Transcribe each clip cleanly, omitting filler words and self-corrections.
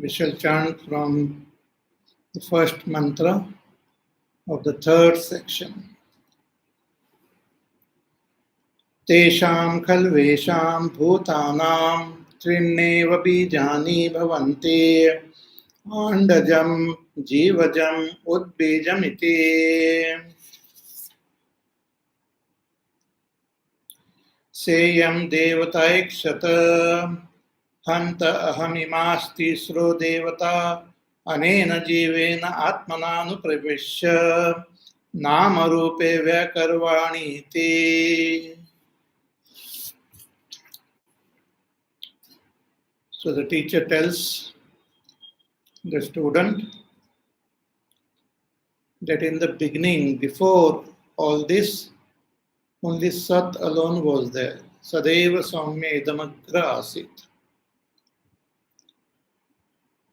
We shall chant from the first mantra of the third section. Tesham khalvesham bhutanam trinneva bijani bhavante andajam jivajam udbijam iti. Seyam devataikshata hanta ahamimasti sro devata anena jivena atmananu pravishya namarupe vyakarvani iti. So the teacher tells the student that in the beginning, before all this, only Sat alone was there. Sadeva Saumya Idamagra Asit.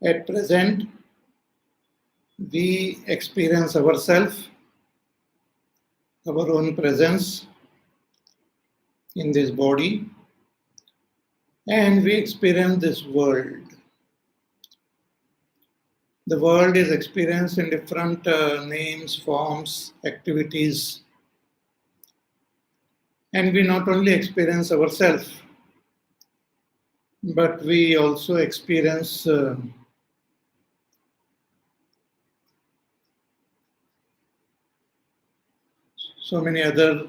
At present, we experience ourselves, our own presence in this body, and we experience this world. The world is experienced in different names, forms, activities. And we not only experience ourselves, but we also experience so many other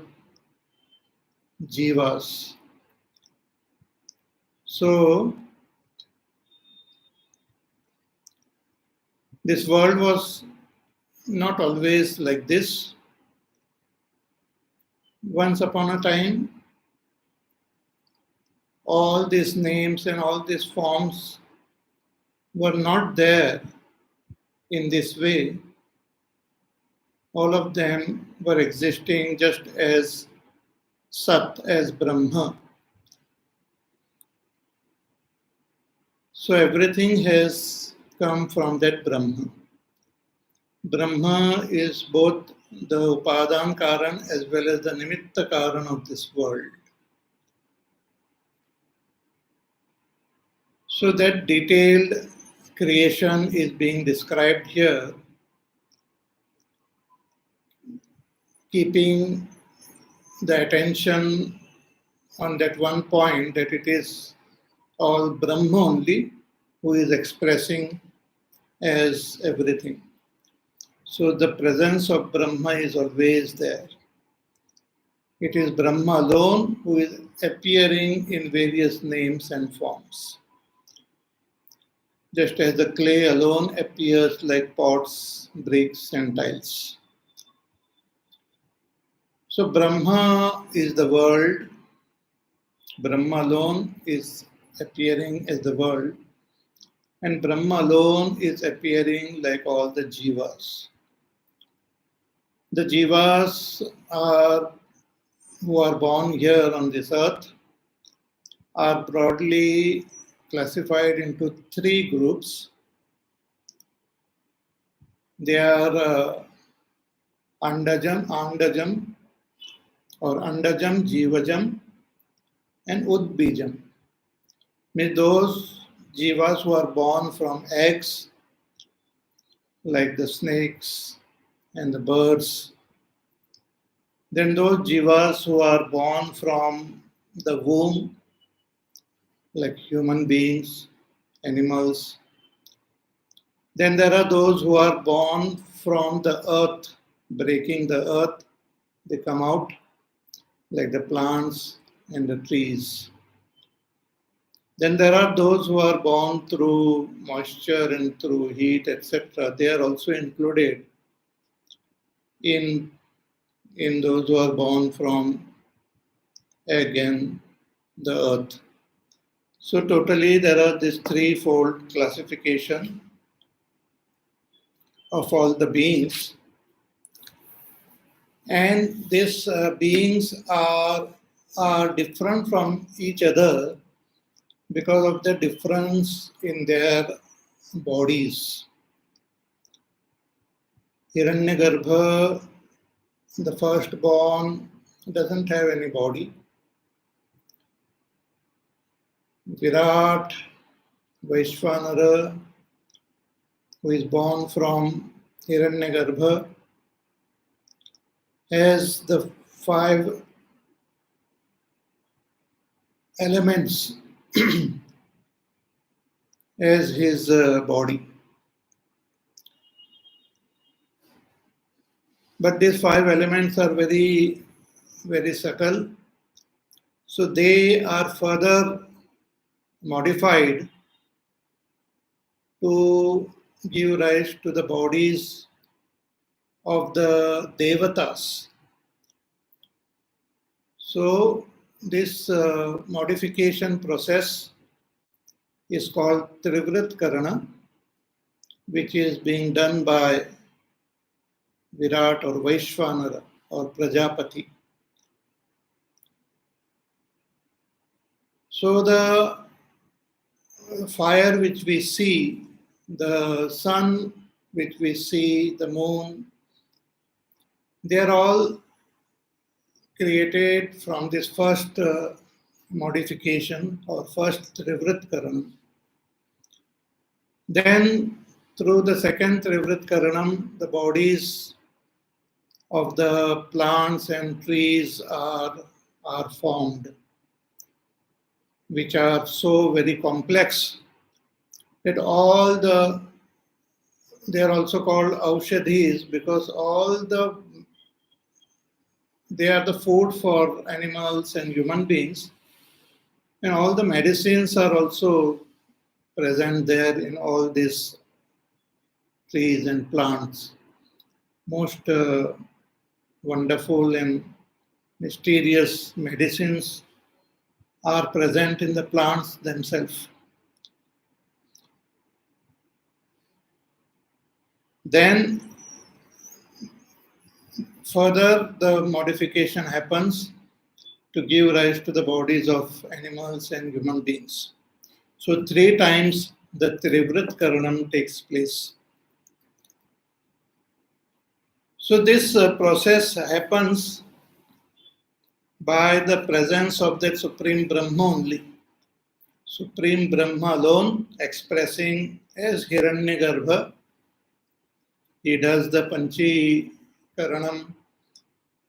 jivas. So, this world was not always like this. Once upon a time, all these names and all these forms were not there in this way. All of them were existing just as Sat, as Brahma. So everything has come from that Brahma. Brahma is both the Upadan Karan as well as the Nimitta Karan of this world. So that detailed creation is being described here, keeping the attention on that one point, that it is all Brahma only who is expressing as everything. So the presence of Brahma is always there. It is Brahma alone who is appearing in various names and forms. Just as the clay alone appears like pots, bricks, and tiles. So Brahma is the world. Brahma alone is appearing as the world. And Brahma alone is appearing like all the jivas. The jivas who are born here on this earth are broadly classified into three groups. They are Andajam or Andajam, Jivajam and Udbijam. Means those jivas who are born from eggs, like the snakes and the birds. Then those jivas who are born from the womb, like human beings, animals. Then there are those who are born from the earth, breaking the earth. They come out like the plants and the trees. Then there are those who are born through moisture and through heat, etc. They are also included in those who are born from egg and the earth. So totally there are this threefold classification of all the beings. And these beings are different from each other because of the difference in their bodies. Hiranyagarbha, the firstborn, doesn't have any body. Virat, Vaishvanara, who is born from Hiranyagarbha, has the 5 elements as his body. But these 5 elements are very, very subtle. So they are further modified to give rise to the bodies of the devatas. So this modification process is called Trivrit Karana, which is being done by Virat or Vaishvanara or Prajapati. So the fire which we see, the sun which we see, the moon, they are all created from this first modification or first Trivrit Karanam. Then through the second Trivrit Karanam, the bodies of the plants and trees are formed, which are so very complex that they are also called aushadhis because they are the food for animals and human beings, and all the medicines are also present there in all these trees and plants. Most wonderful and mysterious medicines are present in the plants themselves. Then further the modification happens to give rise to the bodies of animals and human beings. So 3 times the Trivrit Karanam takes place. So this process happens by the presence of that Supreme Brahma only. Supreme Brahma alone expressing as Hiranyagarbha. He does the Panchi Karanam,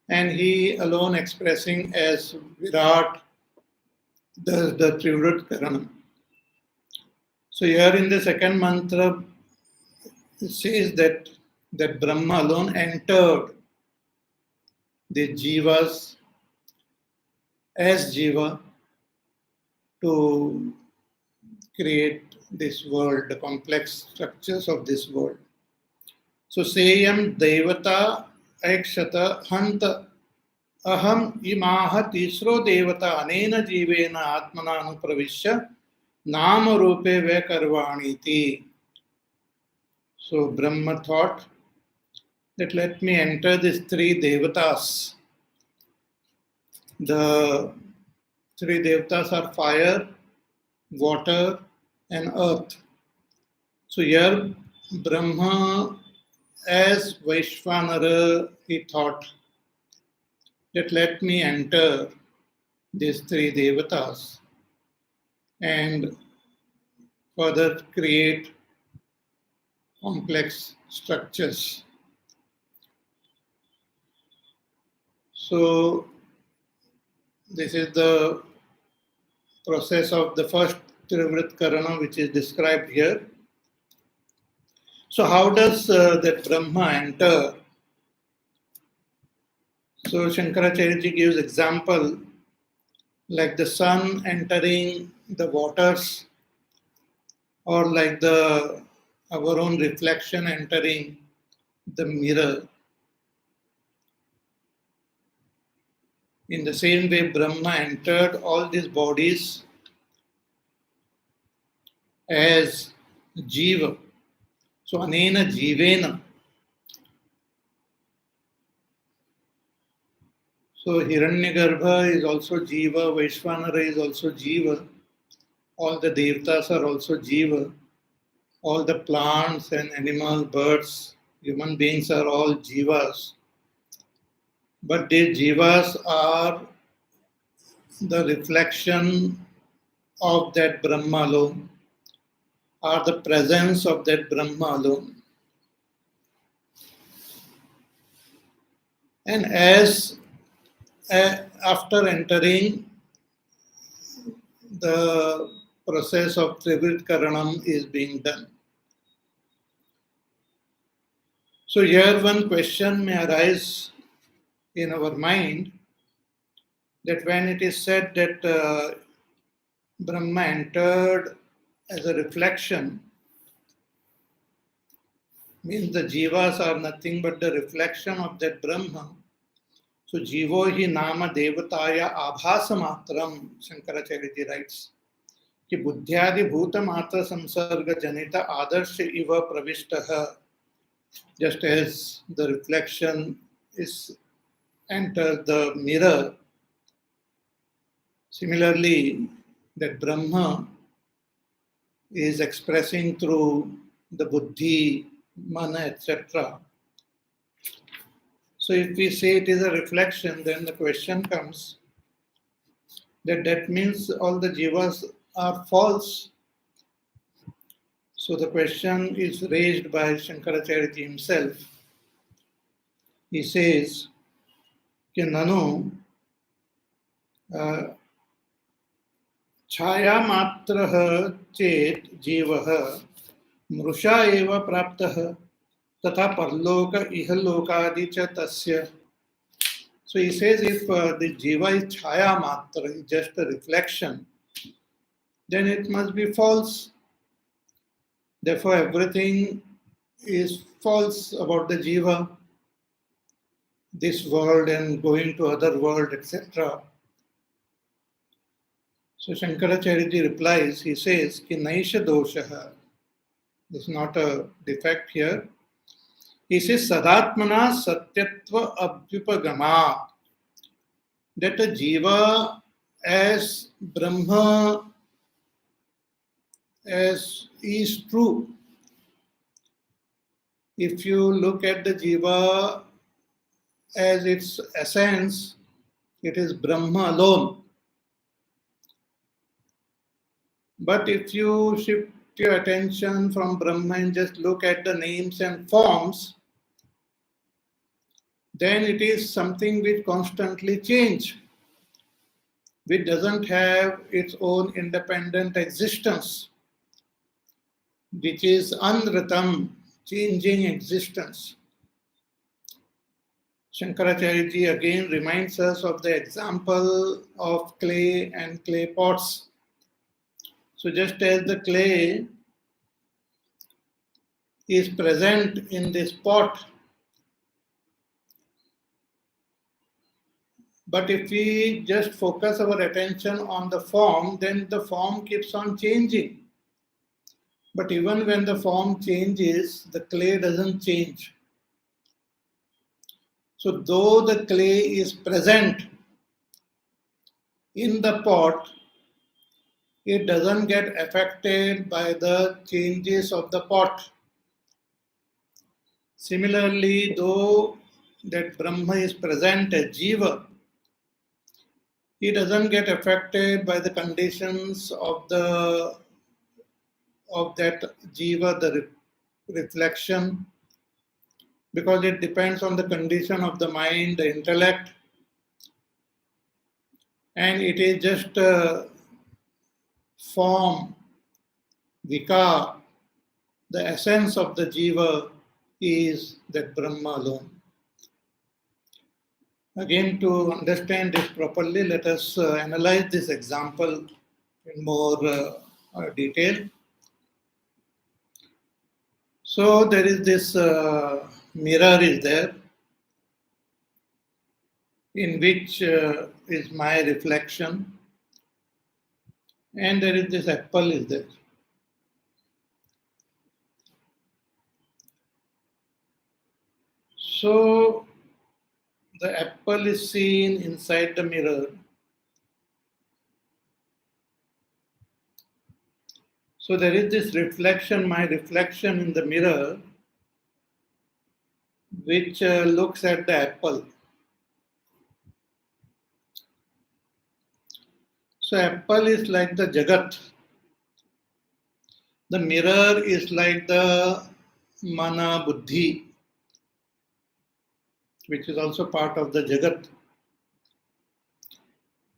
and he alone expressing as Virat does the Trivrit Karanam. So here in the second mantra, it says that Brahma alone entered the jivas as jiva to create this world, the complex structures of this world. So Seyam Devata Aikshata Hanta Aham Imaha Tisro Devata Anena Jivena Atmana Anupravishya Nama Rupe Vekarvaniti. So Brahma thought that let me enter these 3 devatas. The 3 devatas are fire, water, and earth. So here Brahma as Vaishvanara, he thought that let me enter these 3 devatas and further create complex structures. So this is the process of the first Trivrit Karana which is described here. So how does that Brahma enter? So Shankaracharya ji gives example like the sun entering the waters, or like our own reflection entering the mirror. In the same way, Brahma entered all these bodies as jiva. So anena jivena. So Hiranyagarbha is also jiva, Vaishvanara is also jiva. All the devatas are also jiva. All the plants and animals, birds, human beings are all jivas. But these jivas are the reflection of that Brahma alone. are the presence of that Brahma alone. And after entering the process of Trivrit Karanam is being done. So here one question may arise in our mind, that when it is said that Brahma entered as a reflection, means the jivas are nothing but the reflection of that Brahma. So jivo hi nama devataya abhasa matram, Shankaracharya writes, कि बुद्ध्यादि भूत मात्र संसर्ग जनित आदर्श इव प्रविष्टः. Just as the reflection is enters the mirror, similarly that Brahma is expressing through the buddhi, mana, etc. So if we say it is a reflection, then the question comes that means all the jivas are false. So the question is raised by Shankaracharya himself. He says, कि ननु छाया मात्रः चेत् जीवः मृषा एव प्राप्तः तथा परलोक इहलोकादि च तस्य. So he says, if the jiva is chaya matra, just a reflection, then it must be false. Therefore everything is false about the jiva, this world and going to other world, etc. So Shankaracharya replies, he says, ki naisha doshaha. This is not a defect here. He says, sadatmana satyatva abhyupagama. That a jiva as Brahma as is true. If you look at the jiva as its essence, it is Brahma alone. But if you shift your attention from Brahma and just look at the names and forms, then it is something which constantly changes, which doesn't have its own independent existence, which is anritam, changing existence. Shankaracharya ji again reminds us of the example of clay and clay pots. So just as the clay is present in this pot, but if we just focus our attention on the form, then the form keeps on changing. But even when the form changes, the clay doesn't change. So though the clay is present in the pot, it doesn't get affected by the changes of the pot. Similarly, though that Brahma is present as Jiva, he doesn't get affected by the conditions of that Jiva, the reflection, because it depends on the condition of the mind, the intellect, and it is just a form, vikar. The essence of the jiva is that Brahma alone. Again, to understand this properly, let us analyze this example in more detail. So there is this mirror is there, in which is my reflection, and there is this apple is there. So the apple is seen inside the mirror. So there is this reflection, my reflection in the mirror, which looks at the apple. So apple is like the Jagat. The mirror is like the mana buddhi, which is also part of the Jagat.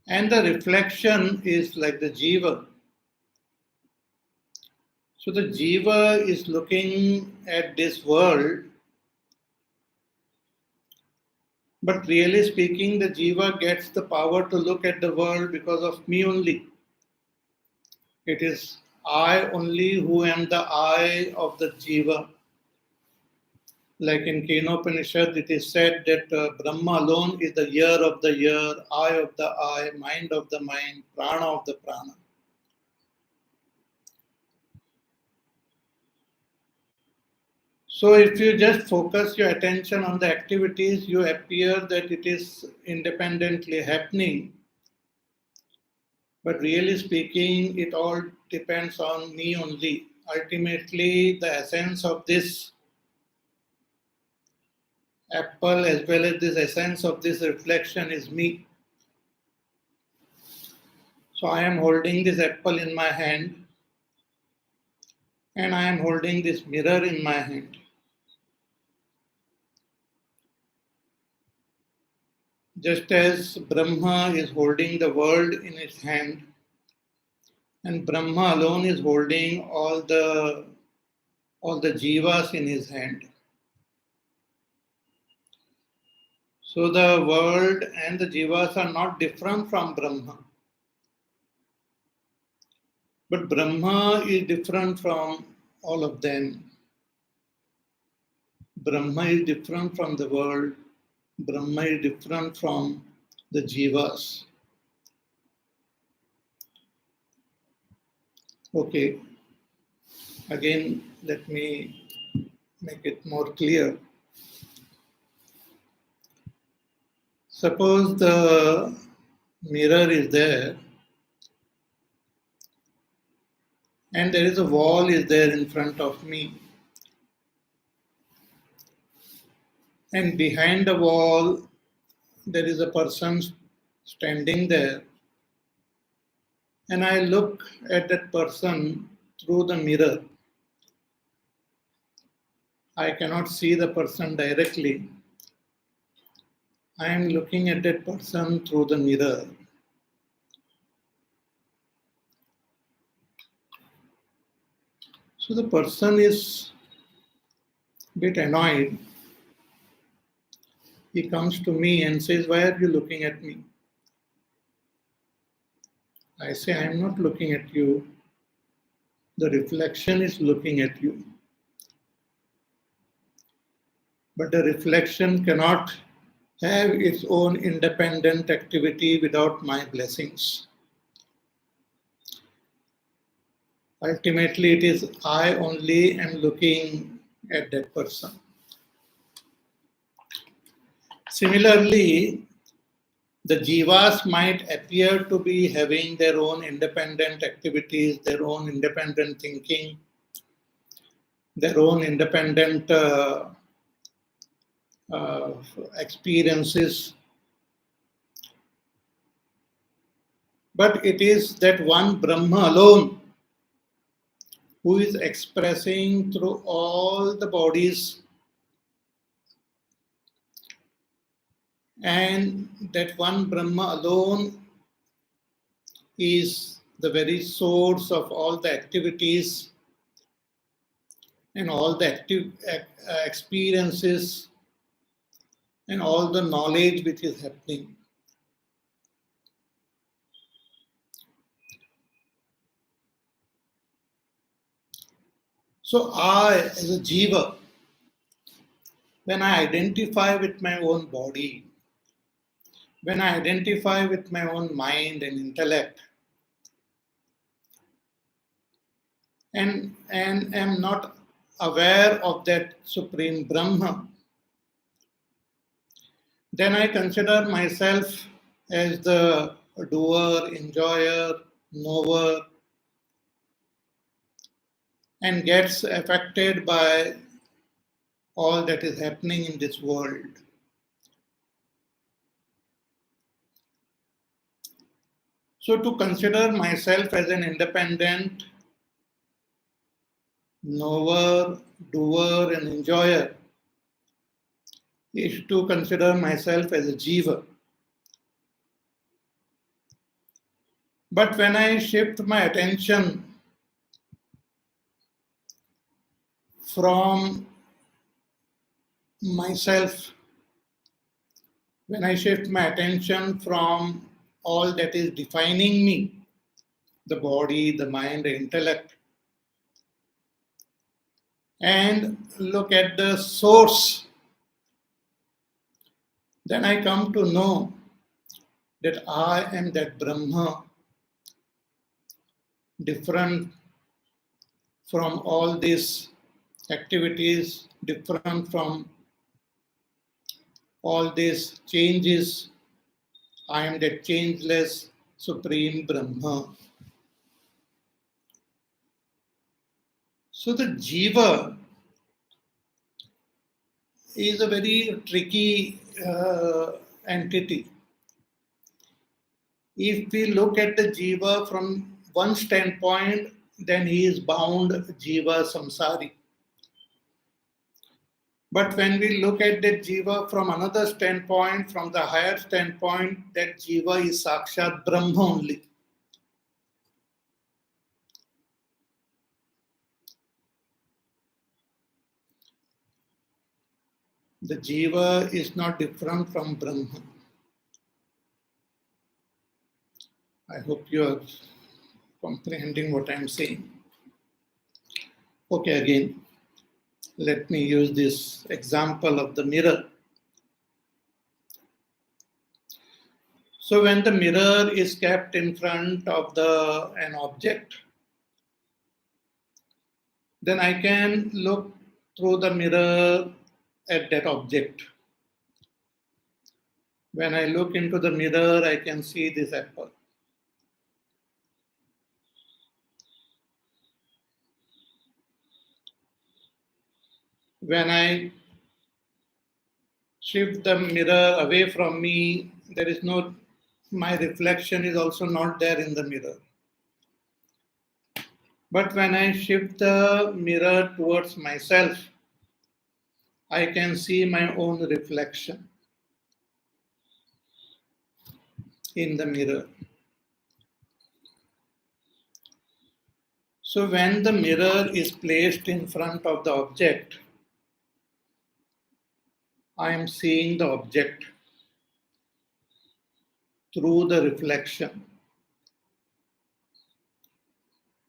And the reflection is like the jiva. So the jiva is looking at this world, but really speaking, the jiva gets the power to look at the world because of me only. It is I only who am the eye of the jiva. Like in Kenopanishad, it is said that Brahma alone is the ear of the ear, eye of the eye, mind of the mind, prana of the prana. So if you just focus your attention on the activities, you appear that it is independently happening. But really speaking, it all depends on me only. Ultimately, the essence of this apple as well as this essence of this reflection is me. So I am holding this apple in my hand and I am holding this mirror in my hand. Just as Brahma is holding the world in his hand and Brahma alone is holding all the jivas in his hand. So the world and the jivas are not different from Brahma. But Brahma is different from all of them. Brahma is different from the world. Brahma is different from the jivas. Okay, again, let me make it more clear. Suppose the mirror is there and there is a wall is there in front of me. And behind the wall, there is a person standing there. And I look at that person through the mirror. I cannot see the person directly. I am looking at that person through the mirror. So the person is a bit annoyed. He comes to me and says, "Why are you looking at me?" I say, "I am not looking at you. The reflection is looking at you." But the reflection cannot have its own independent activity without my blessings. Ultimately, it is I only am looking at that person. Similarly, the jivas might appear to be having their own independent activities, their own independent thinking, their own independent uh, experiences. But it is that one Brahma alone who is expressing through all the bodies, and that one Brahma alone is the very source of all the activities and all the experiences and all the knowledge which is happening. So I, as a jiva, when I identify with my own body, when I identify with my own mind and intellect, and am not aware of that supreme Brahma, then I consider myself as the doer, enjoyer, knower, and gets affected by all that is happening in this world. So to consider myself as an independent knower, doer, and enjoyer is to consider myself as a jiva. But when I shift my attention from myself, when I shift my attention from all that is defining me, the body, the mind, the intellect, and look at the source, then I come to know that I am that Brahma, different from all these activities, different from all these changes. I am that changeless Supreme Brahma. So the jiva is a very tricky entity. If we look at the jiva from one standpoint, then he is bound jiva samsari. But when we look at that jiva from another standpoint, from the higher standpoint, that jiva is sakshat Brahma only. The jiva is not different from Brahma. I hope you are comprehending what I am saying. Okay, again, let me use this example of the mirror. So when the mirror is kept in front of an object, then I can look through the mirror at that object. When I look into the mirror, I can see this apple. When I shift the mirror away from me, there is no, my reflection is also not there in the mirror. But when I shift the mirror towards myself, I can see my own reflection in the mirror. So when the mirror is placed in front of the object, I am seeing the object through the reflection.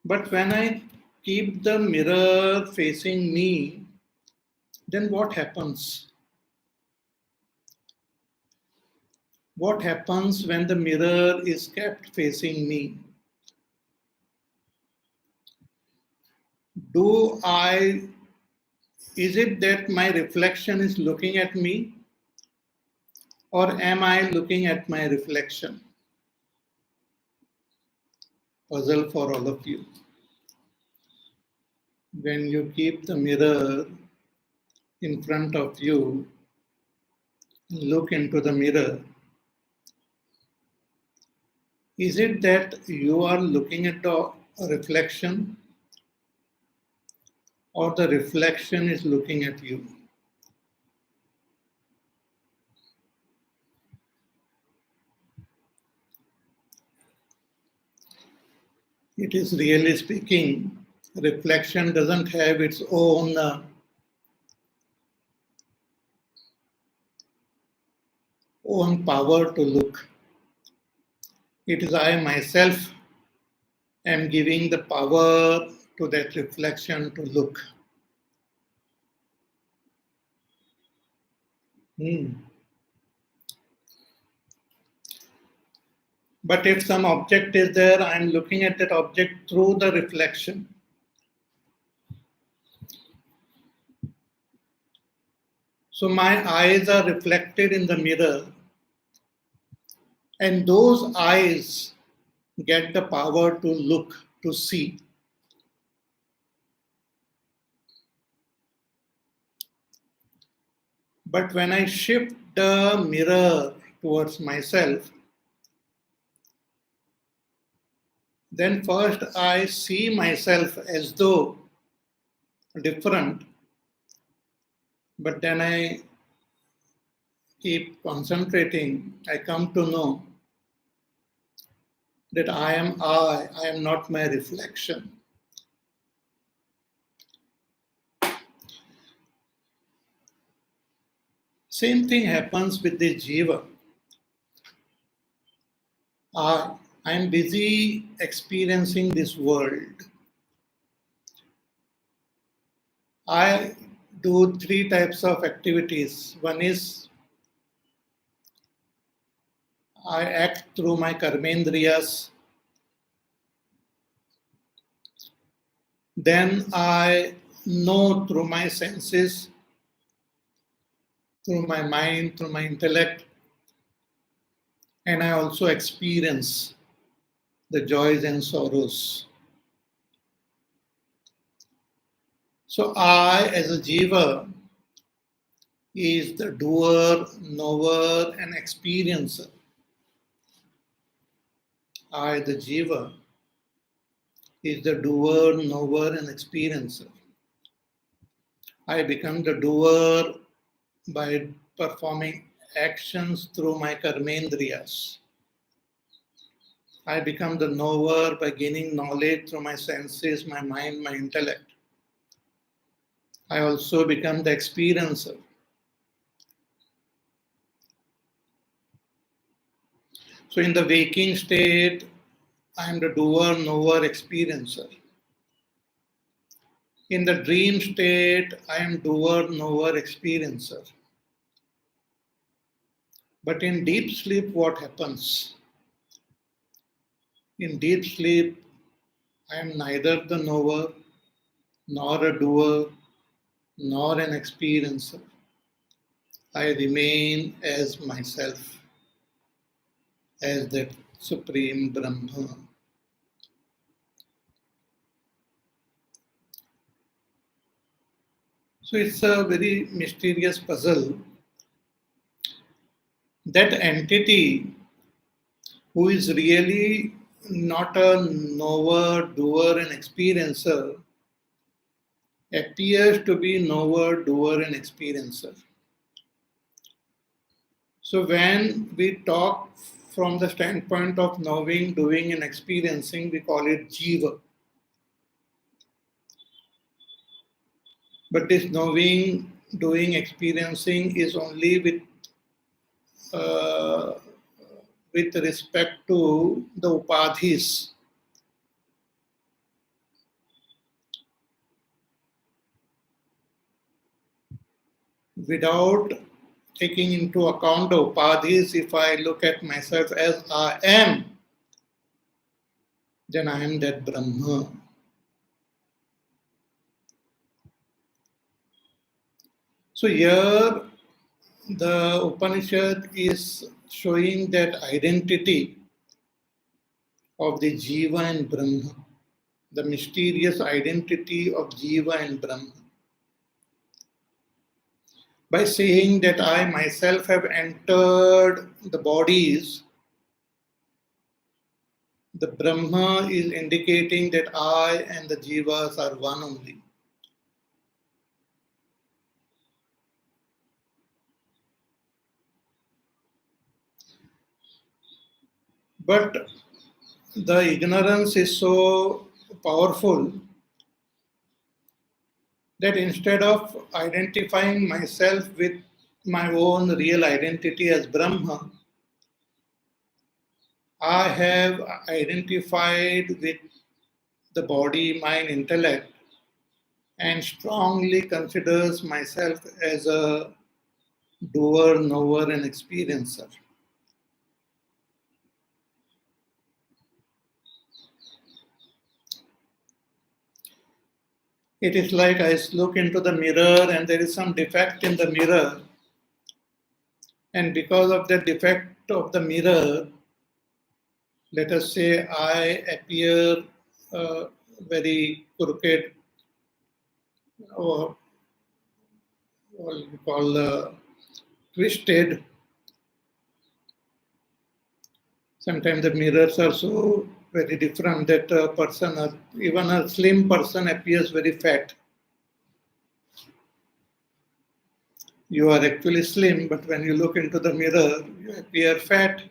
But when I keep the mirror facing me, then what happens? What happens when the mirror is kept facing me? Is it that my reflection is looking at me, or am I looking at my reflection? Puzzle for all of you. When you keep the mirror in front of you, look into the mirror, is it that you are looking at the reflection, or the reflection is looking at you? It is really speaking, reflection doesn't have its own power to look. It is I myself am giving the power to that reflection to look. But if some object is there, I am looking at that object through the reflection. So my eyes are reflected in the mirror, and those eyes get the power to look, to see. But when I shift the mirror towards myself, then first I see myself as though different, but then I keep concentrating, I come to know that I am not my reflection. Same thing happens with the jiva. I am busy experiencing this world. I do three types of activities. One is I act through my karmendriyas. Then I know through my senses, through my mind, through my intellect, and I also experience the joys and sorrows. So I, as a jiva, is the doer, knower, and experiencer. I, the jiva, is the doer, knower, and experiencer. I become the doer by performing actions through my karmendriyas. I become the knower by gaining knowledge through my senses, my mind, my intellect. I also become the experiencer. So in the waking state, I am the doer, knower, experiencer. In the dream state, I am doer, knower, experiencer. But in deep sleep, what happens? In deep sleep, I am neither the knower, nor a doer, nor an experiencer. I remain as myself, as that Supreme Brahma. So it's a very mysterious puzzle. That entity who is really not a knower, doer, and experiencer appears to be knower, doer, and experiencer. So when we talk from the standpoint of knowing, doing, and experiencing, we call it jiva. But this knowing, doing, experiencing is only uh, with respect to the upadhis. Without taking into account the upadhis, if I look at myself as I am, then I am that Brahma. So here the Upanishad is showing that identity of the Jiva and Brahma, the mysterious identity of Jiva and Brahma. By saying that I myself have entered the bodies, the Brahma is indicating that I and the Jivas are one only. But the ignorance is so powerful that instead of identifying myself with my own real identity as Brahma, I have identified with the body, mind, intellect, and strongly considers myself as a doer, knower, and experiencer. It is like I look into the mirror and there is some defect in the mirror, and because of the defect of the mirror, let us say I appear very crooked, or what we call twisted. Sometimes the mirrors are so very different that a person, even a slim person, appears very fat. You are actually slim, but when you look into the mirror, you appear fat.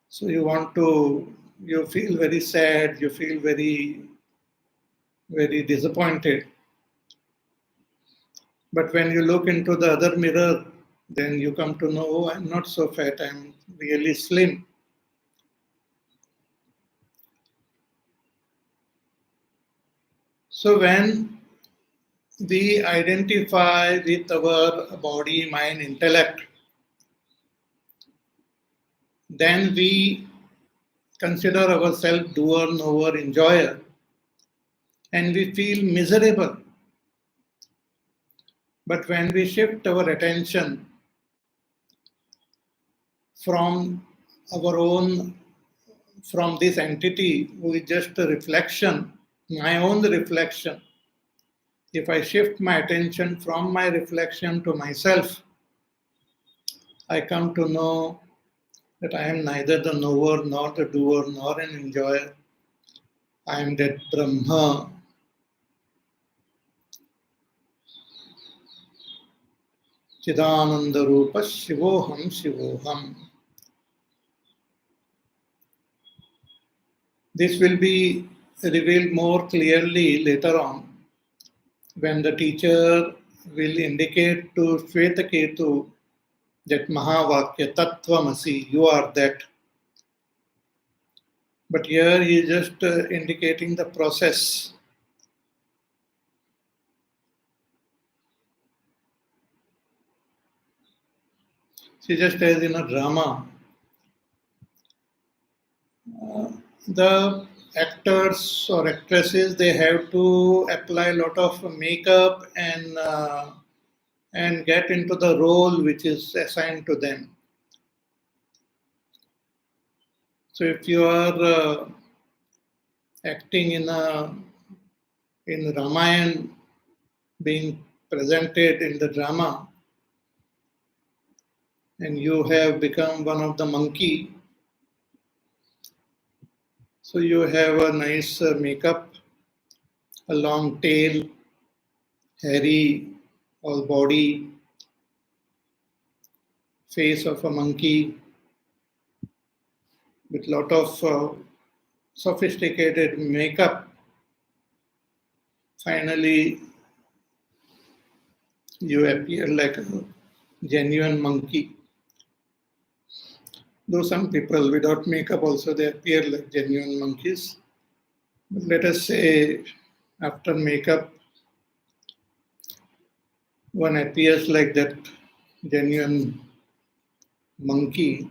So you feel very sad, you feel very, very disappointed. But when you look into the other mirror, then you come to know, oh, I'm not so fat, I'm really slim. So when we identify with our body, mind, intellect, then we consider ourselves doer, knower, enjoyer, and we feel miserable. But when we shift our attention from our own, from this entity who is just a reflection, my own reflection, if I shift my attention from my reflection to myself, I come to know that I am neither the knower nor the doer nor an enjoyer. I am that Brahma. Chidananda Rupa Shivoham Shivoham. This will be revealed more clearly later on when the teacher will indicate to Shvetaketu that Mahavakya Tattvamasi, you are that. But here he is just indicating the process. See, just as in a drama, the actors or actresses, they have to apply a lot of makeup and get into the role which is assigned to them. So if you are acting in Ramayana, being presented in the drama, and you have become one of the monkey, so you have a nice makeup, a long tail, hairy all body, face of a monkey with lot of sophisticated makeup. Finally, you appear like a genuine monkey. Though some people without makeup also they appear like genuine monkeys. But let us say after makeup, one appears like that genuine monkey.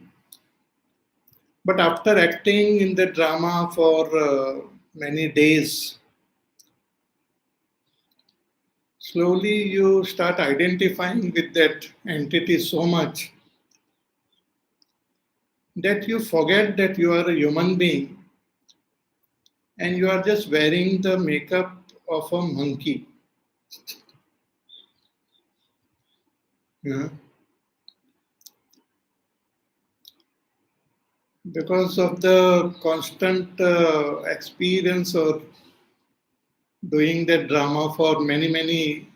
But after acting in the drama for many days, slowly you start identifying with that entity so much that you forget that you are a human being and you are just wearing the makeup of a monkey. Yeah. Because of the constant experience of doing that drama for many, many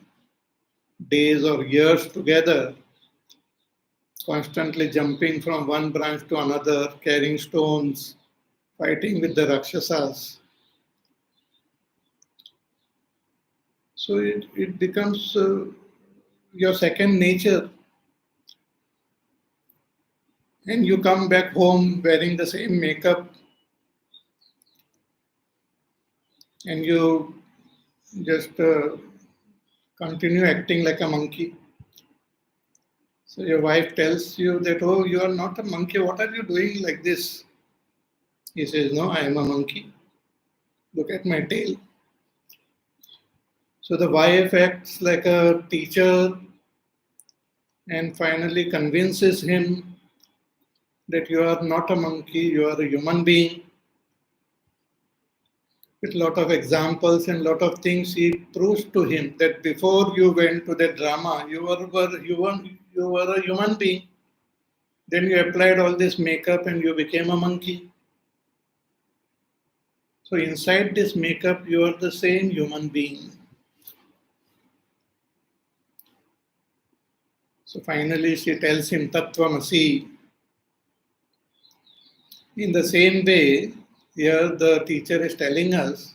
days or years together, constantly jumping from one branch to another, carrying stones, fighting with the Rakshasas. So it becomes your second nature. And you come back home wearing the same makeup and you just continue acting like a monkey. So your wife tells you that, oh, you are not a monkey. What are you doing like this? He says, no, I am a monkey. Look at my tail. So the wife acts like a teacher and finally convinces him that you are not a monkey, you are a human being. With a lot of examples and lot of things, he proves to him that before you went to the drama, you were a human being. Then you applied all this makeup and you became a monkey. So inside this makeup, you are the same human being. So finally she tells him Tattvamasi. In the same way, here the teacher is telling us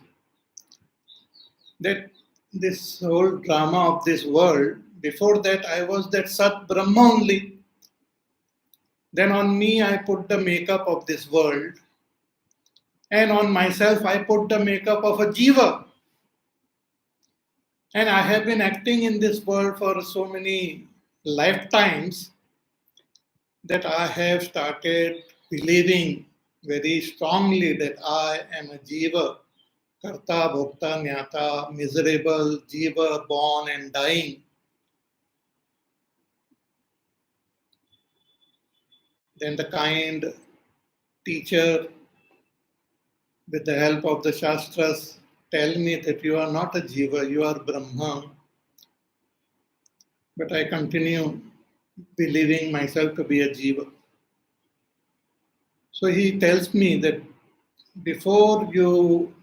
that this whole drama of this world, before that I was that Sat Brahma only. Then on me I put the makeup of this world, and on myself I put the makeup of a Jiva. And I have been acting in this world for so many lifetimes that I have started believing very strongly that I am a Jiva, Karta, Bhokta, Jnata, miserable Jiva, born and dying. Then the kind teacher, with the help of the Shastras, tell me that you are not a Jiva, you are Brahma. But I continue believing myself to be a Jiva. So he tells me that before you,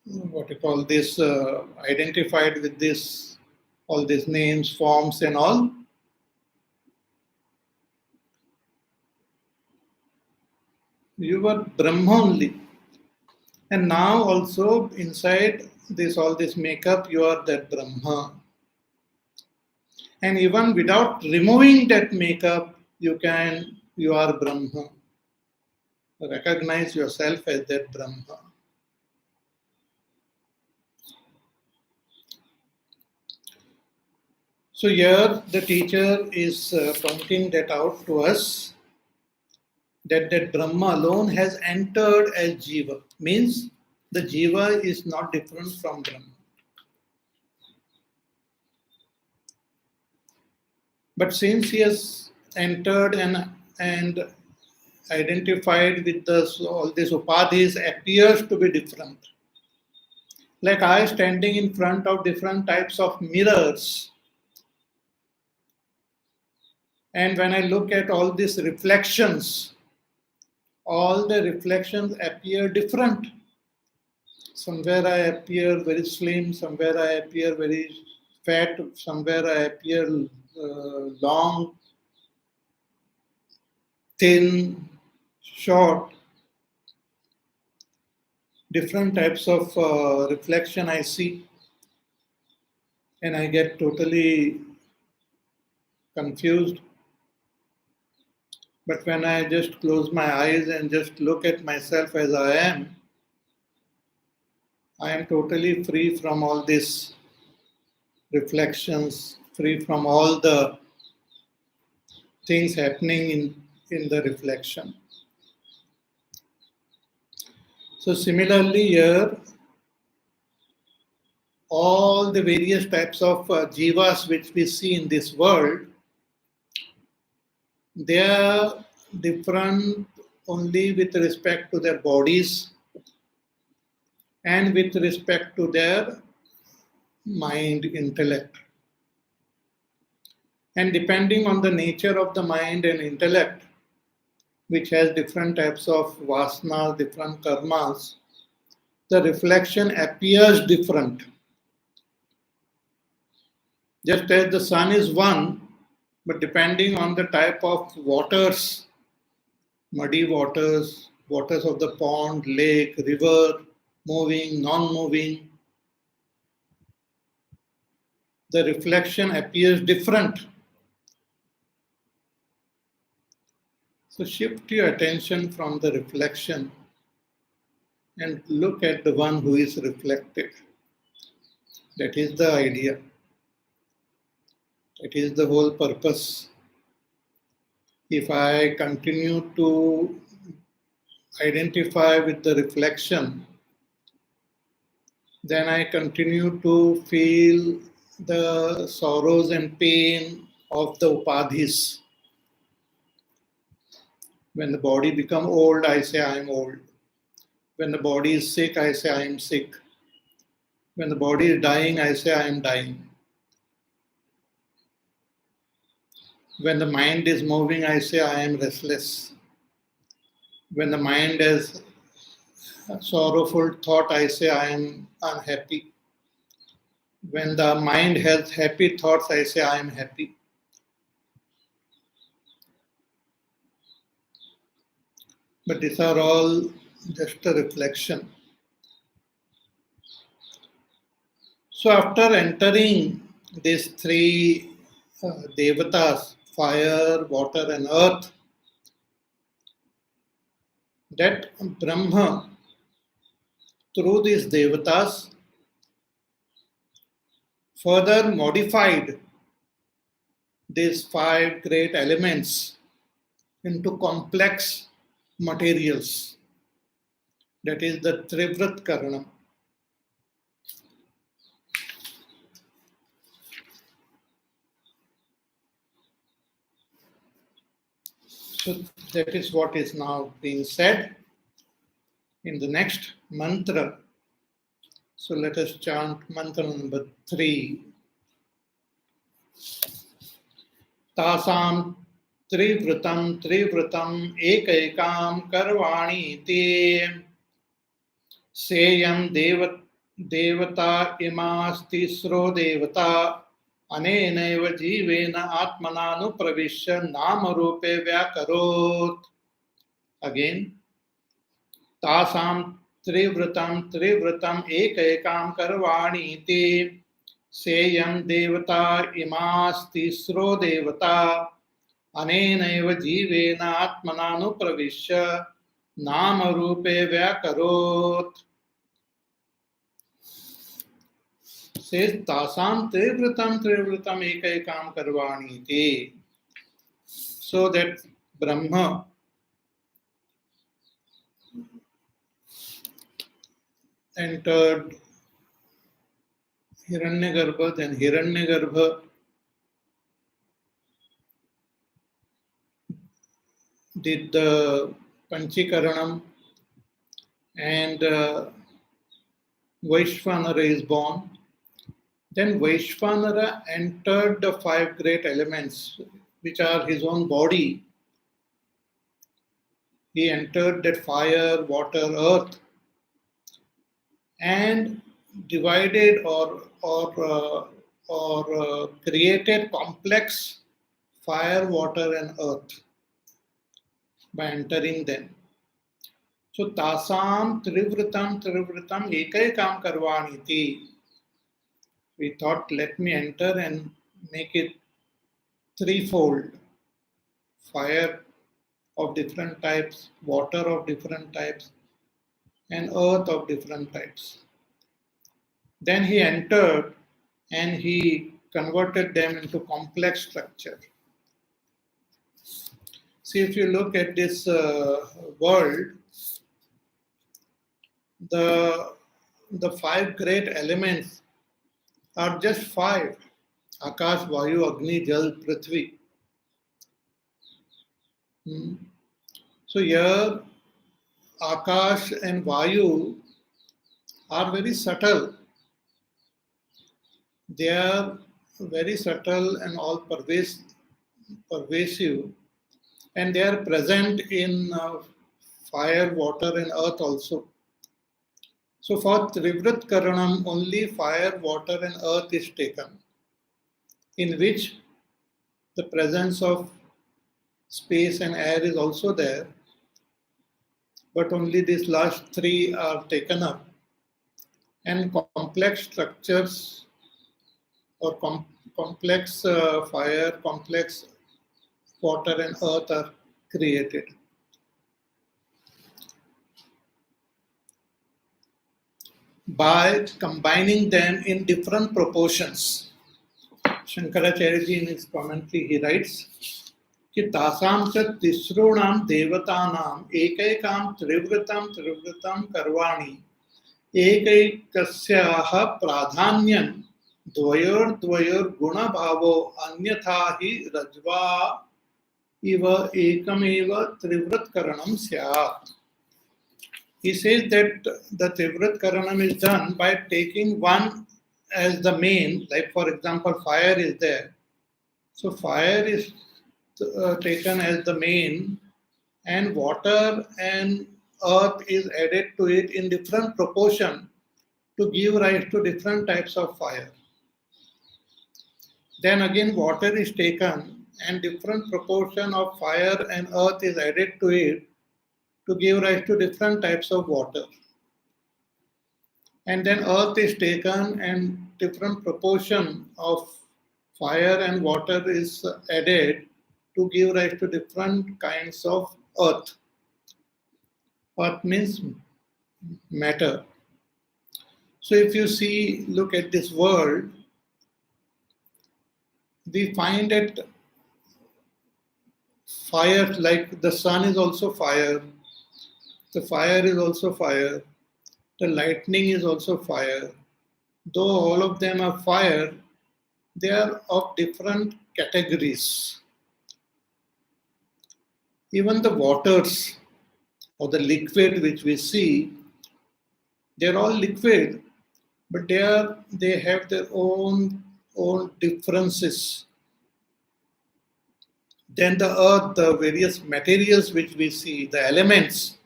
what you call this, identified with this, all these names, forms and all, you were Brahma only. And now also inside this, all this makeup, you are that Brahma. And even without removing that makeup, you are Brahma. Recognize yourself as that Brahma. So here the teacher is pointing that out to us, that Brahma alone has entered as Jiva. Means the Jiva is not different from Brahma. But since he has entered and identified with all these upadhis, appears to be different. Like I standing in front of different types of mirrors, and when I look at all these reflections, all the reflections appear different. Somewhere I appear very slim, somewhere I appear very fat, somewhere I appear long, thin, short. Different types of reflection I see, and I get totally confused. But when I just close my eyes and just look at myself as I am totally free from all these reflections, free from all the things happening in the reflection. So similarly here, all the various types of jivas which we see in this world, they are different only with respect to their bodies and with respect to their mind, intellect. And depending on the nature of the mind and intellect, which has different types of vasanas, different karmas, the reflection appears different. Just as the sun is one, but depending on the type of waters, muddy waters, waters of the pond, lake, river, moving, non-moving, the reflection appears different. So shift your attention from the reflection and look at the one who is reflected. That is the idea. That is the whole purpose. If I continue to identify with the reflection, then I continue to feel the sorrows and pain of the upadhis. When the body becomes old, I say I am old. When the body is sick, I say I am sick. When the body is dying, I say I am dying. When the mind is moving, I say I am restless. When the mind has a sorrowful thought, I say I am unhappy. When the mind has happy thoughts, I say I am happy. But these are all just a reflection. So after entering these three devatas, fire, water and earth, that Brahma, through these devatas, further modified these five great elements into complex materials. That is the Trivrit Karanam. So that is what is now being said in the next mantra. So let us chant mantra number 3. तासां त्रिवृतं एकैकां करवाणि ते सेयं देवता इमास्तिस्रो देवता अनेनैव जीवेन आत्मनानुप्रविश्य नामरूपे व्याकरोत्. Again, तासां त्रिवृतं एकैकां करवाणि ते सेयं देवता इमास्तिस्रो देवता अनेनैव जीवेन आत्मनानुप्रविश्य नामरूपे व्याकरोत्. Says तासां त्रिवृतं एकैकां करवाणि ते. So that Brahma entered Hiranyagarbha, then Hiranyagarbha did the Panchikaranam, and Vaishvanara is born. Then Vaishvanara entered the five great elements, which are his own body. He entered that fire, water, earth, and divided or created complex fire, water, and earth by entering them. So tasam trivritam ekaikam karvani ti. We thought, let me enter and make it threefold: fire of different types, water of different types, and earth of different types. Then he entered and he converted them into complex structure. See, if you look at this world, the five great elements are just five: Akash, Vayu, Agni, Jal, Prithvi. So here, Akash and Vayu are very subtle. They are very subtle and all pervasive, and they are present in fire, water, and earth also. So for Trivrit Karanam, only fire, water, and earth is taken, in which the presence of space and air is also there, but only these last three are taken up, and complex structures or complex fire, complex water and earth are created. By combining them in different proportions. Shankaracharya ji in his commentary he writes कि तासां च तिस्रूणां देवतानां एकैकां त्रिवृतं कर्वाणि एकैकस्याः प्राधान्यं द्वयोर्गुणभावो अन्यथा हि रज्वा इव एकमेव त्रिवृत्करणं स्यात्. He says that the Trivrit Karanam is done by taking one as the main, like for example, fire is there. So fire is taken as the main, and water and earth is added to it in different proportion to give rise to different types of fire. Then again water is taken and different proportion of fire and earth is added to it to give rise to different types of water. And then earth is taken and different proportion of fire and water is added to give rise to different kinds of earth. Earth means matter. So if you look at this world, we find that fire, like the sun is also fire, the fire is also fire, the lightning is also fire. Though all of them are fire, they are of different categories. Even the waters or the liquid which we see, they're all liquid, but they have their own differences. Then the earth, the various materials which we see, the elements,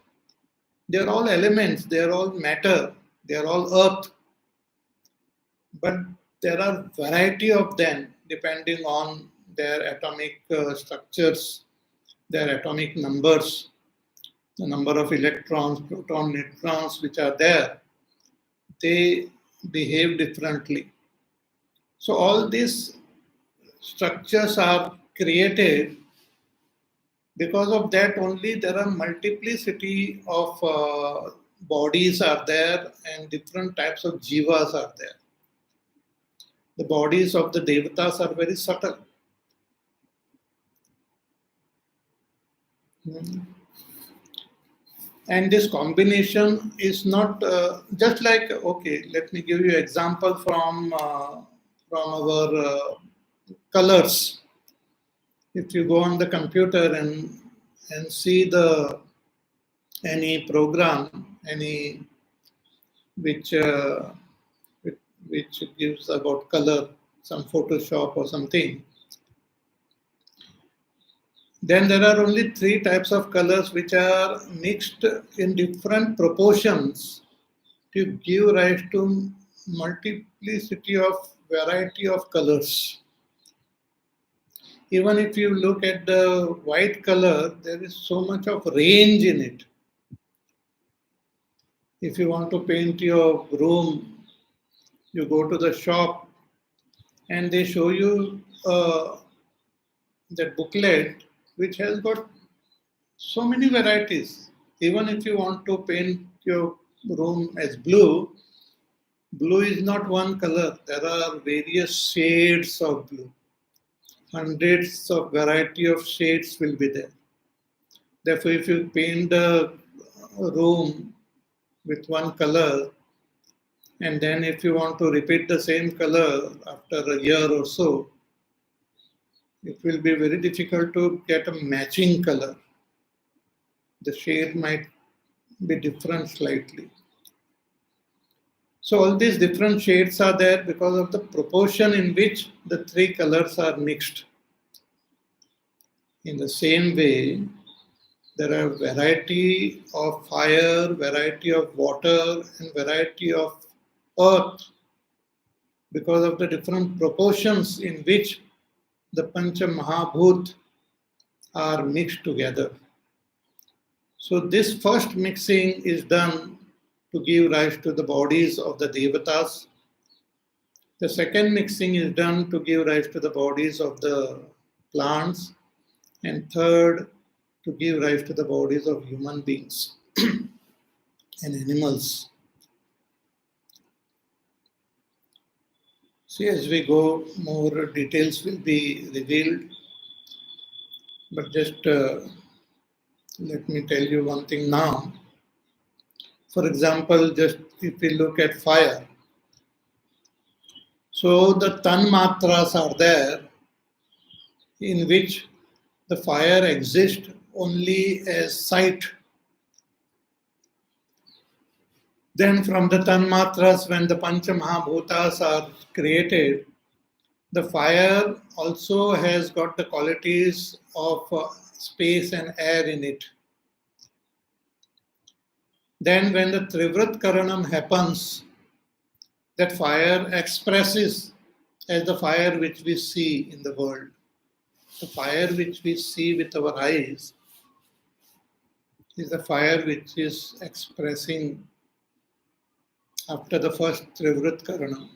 they're all elements, they're all matter, they're all earth. But there are variety of them depending on their atomic structures, their atomic numbers, the number of electrons, proton, neutrons which are there. They behave differently. So all these structures are created. Because of that only there are multiplicity of bodies are there and different types of jivas are there. The bodies of the devatas are very subtle. And this combination is not just like, okay, let me give you an example from our colors. If you go on the computer and see any program, which gives about color, some Photoshop or something, then there are only 3 types of colors which are mixed in different proportions to give rise to multiplicity of variety of colors. Even if you look at the white color, there is so much of range in it. If you want to paint your room, you go to the shop and they show you that booklet which has got so many varieties. Even if you want to paint your room as blue, blue is not one color. There are various shades of blue. Hundreds of variety of shades will be there. Therefore, if you paint the room with one color, and then if you want to repeat the same color after a year or so, it will be very difficult to get a matching color. The shade might be different slightly. So all these different shades are there because of the proportion in which the 3 colors are mixed. In the same way, there are variety of fire, variety of water, and variety of earth because of the different proportions in which the Pancha Mahabhut are mixed together. So this first mixing is done to give rise to the bodies of the devatas. The second mixing is done to give rise to the bodies of the plants. And third, to give rise to the bodies of human beings and animals. See, as we go, more details will be revealed. But just let me tell you one thing now. For example, just if we look at fire. So the tanmatras are there in which the fire exists only as sight. Then from the tanmatras, when the Pancha Mahabhutas are created, the fire also has got the qualities of space and air in it. Then when the Trivrat Karanam happens, that fire expresses as the fire which we see in the world. The fire which we see with our eyes is the fire which is expressing after the first Trivrit Karana.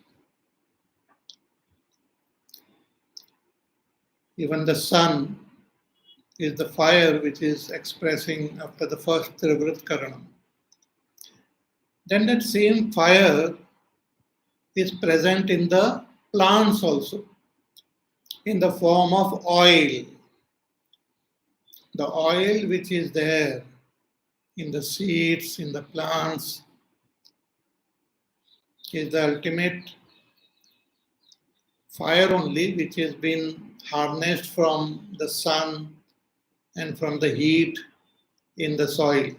Even the sun is the fire which is expressing after the first Trivrit Karana. Then that same fire is present in the plants also, in the form of oil. The oil which is there in the seeds, in the plants, is the ultimate fire only, which has been harnessed from the sun and from the heat in the soil.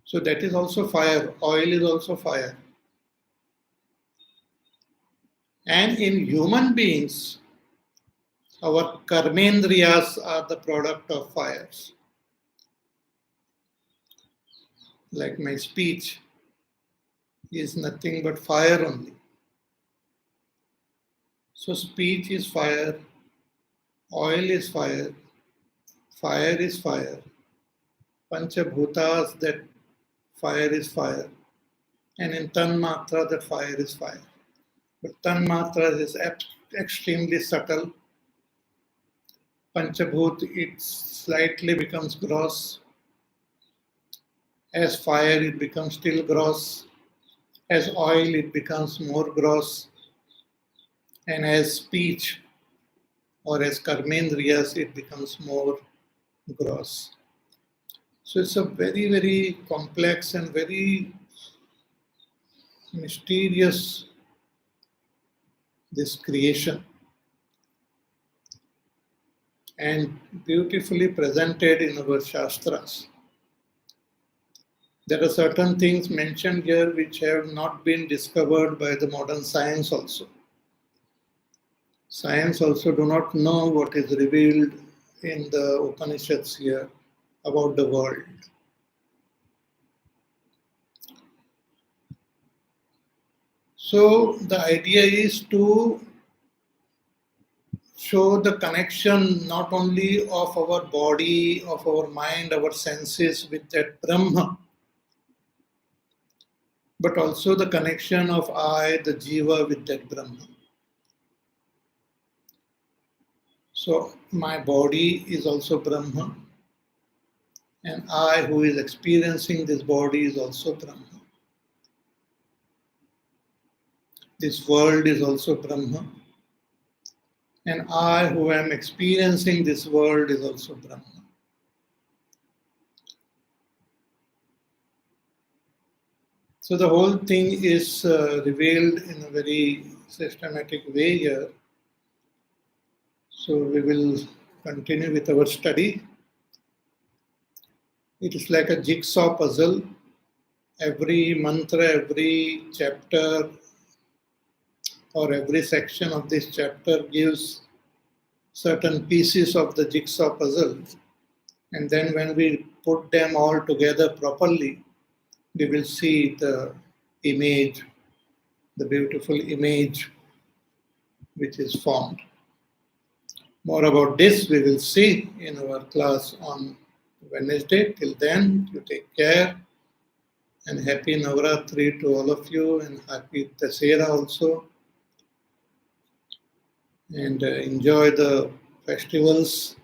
So that is also fire. Oil is also fire. And in human beings, our karmendriyas are the product of fires. Like my speech is nothing but fire only. So speech is fire, oil is fire is fire. Panchabhutas, that fire is fire. And in Tanmatra, that fire is fire. But Tanmatra is extremely subtle. Panchabhut, it slightly becomes gross. As fire, it becomes still gross. As oil, it becomes more gross. And as speech or as karmendriyas, it becomes more gross. So it's a very, very complex and very mysterious, this creation, and beautifully presented in our Shastras. There are certain things mentioned here which have not been discovered by the modern science also. Science also do not know what is revealed in the Upanishads here about the world. So the idea is to show the connection not only of our body, of our mind, our senses with that Brahma, but also the connection of I, the Jiva, with that Brahma. So my body is also Brahma, and I, who is experiencing this body, is also Brahma. This world is also Brahma, and I, who am experiencing this world, is also Brahma. So the whole thing is revealed in a very systematic way here. So we will continue with our study. It is like a jigsaw puzzle. Every mantra, every chapter, or every section of this chapter gives certain pieces of the jigsaw puzzle. And then when we put them all together properly, we will see the image, the beautiful image which is formed. More about this we will see in our class on Wednesday. Till then, you take care, and happy Navratri to all of you, and happy Dasera also. And enjoy the festivals,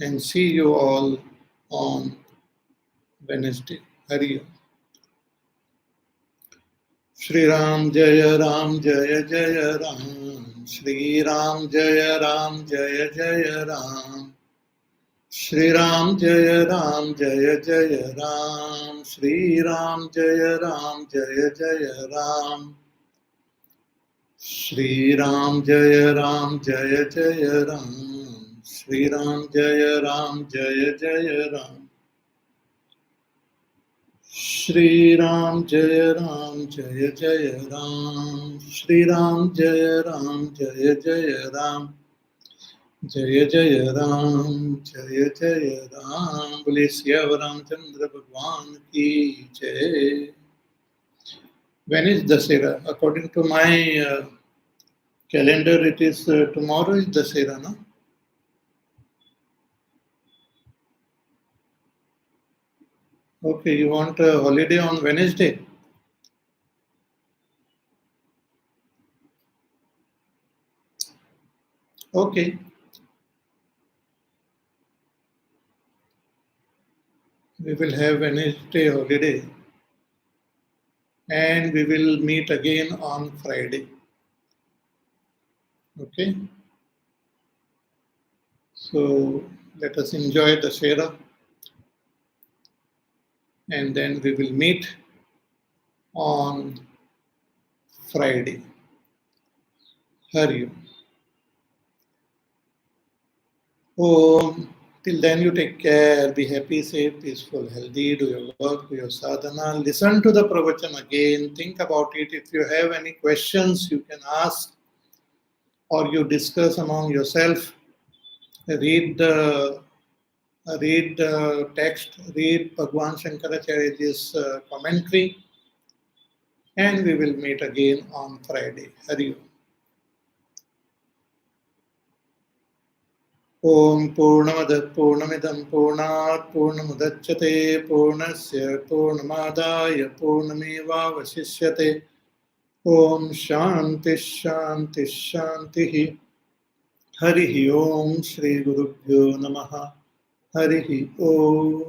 and see you all on Wednesday. Hari Om. Shri Ram Jaya Ram Jaya Jaya Ram. Shri Ram Jaya Ram Jaya Jaya Ram. Shri Ram Jaya Ram Jaya Jaya Ram. Shri Ram Jaya Ram Jaya Jaya Ram. Shri Ram Jaya Ram Jaya Jaya Ram. Shri Ram Jaya Ram Jaya Jaya Ram. Shri Ram Jaya Ram Jaya Jaya Ram. Shri Ram Jaya Ram Jaya Jaya Ram. Jaya Jaya Ram Jaya Jaya Ram. Bole Siya Ram Chandra Bhagwan ki Jai. When is Dasera? According to my calendar, it is tomorrow is Dasera, no? Okay, you want a holiday on Wednesday? Okay, we will have Wednesday holiday and we will meet again on Friday. Okay, so let us enjoy the Shera and then we will meet on Friday. Hari Om. Om. Till then, you take care, be happy, safe, peaceful, healthy, do your work, do your sadhana, listen to the pravachan again, think about it. If you have any questions, you can ask or you discuss among yourself. Read the text, read Bhagwan Shankaracharya's commentary, and we will meet again on Friday. Hari Om. ॐ पूर्णमदः पूर्णमिदं पूर्णात् पूर्णमुदच्यते पूर्णस्य पूर्णमादाय पूर्णमेवावशिष्यते ॐ शान्तिः शान्तिः शान्तिः हरिः ॐ श्रीगुरुभ्यो नमः हरिः ॐ